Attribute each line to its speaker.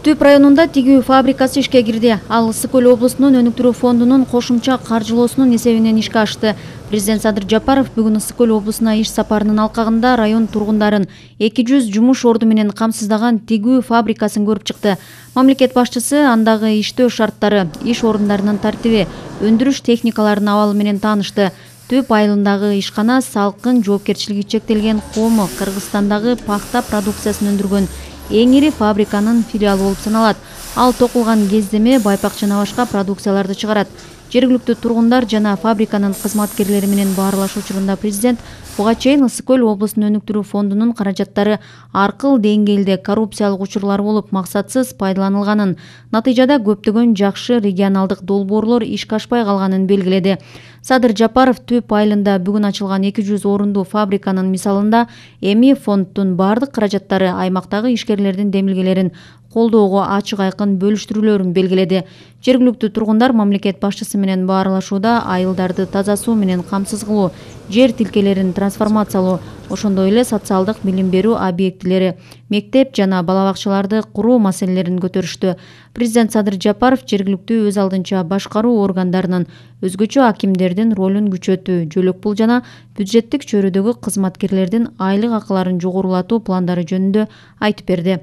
Speaker 1: Түп районунда тигүү фабрикасы ишке кирди. Ал Ысык Көл облусунун өнүктүрүү фондунун кошумча каржылоосунун эсебинен ишке ашты. Президент Садыр Жапаров бүгүн Ысык Көл облусуна иш сапарынын алкагында район тургундарын 200 жумуш орду менен камсыздаган тигүү фабрикасын көрүп чыкты. Мамлекет башчысы андагы иштөө шарттары, иш орундарынын тартиби, өндүрүш техникаларынын абалы менен таанышты. Түп айылындагы ишкана салкын жоопкерчилиги чектелген коомо Кыргызстандагы пахта продукциясын өндүргөн эң ири фабриканын филиалы болуп саналат. Ал токулган кездеме, байпак жана башка продукцияларды чыгарат. Жергиликтүү тургундар жана фабриканын кызматкерлери менен баарлашуу учурунда президент буга чейин Ысык Көл облусунун өнүктүрүү фондунун каражаттары аркыл деңгээлде коррупциялык учурлар болуп максатсыз пайдаланылганын, натыйжада көптөгөн жакшы регионалдык долбоорлор ишке ашпай калганын белгиледи. Садыр Жапаров Түп айылында бүгүн ачылган 200 орундуу фабриканын мисалында эми фонддун бардык каражаттары аймактагы ишкерлердин демилгелерин колдоого ачык айкын бөлүштүрүлөрүн белгиледи. Жергиликтүү тургундар мамлекет башчысы менен баарлашууда айылдарды таза суу менен камсыз кылуу, жер тилкелерин трансформациялоо, ошондой эле социалдык билим берүү объектилери, мектеп жана бала бакчаларды куруу маселелерин көтөрүштү. Президент Садыр Жапаров жергиликтүү өз алдынча башкаруу органдарынын, өзгөчө акимдердин ролун күчөтүү, жөлөк пул жана бюджеттик чөйрөдөгү кызматкерлердин айлык акыларын жогорулатуу пландары жөнүндө айтып берди.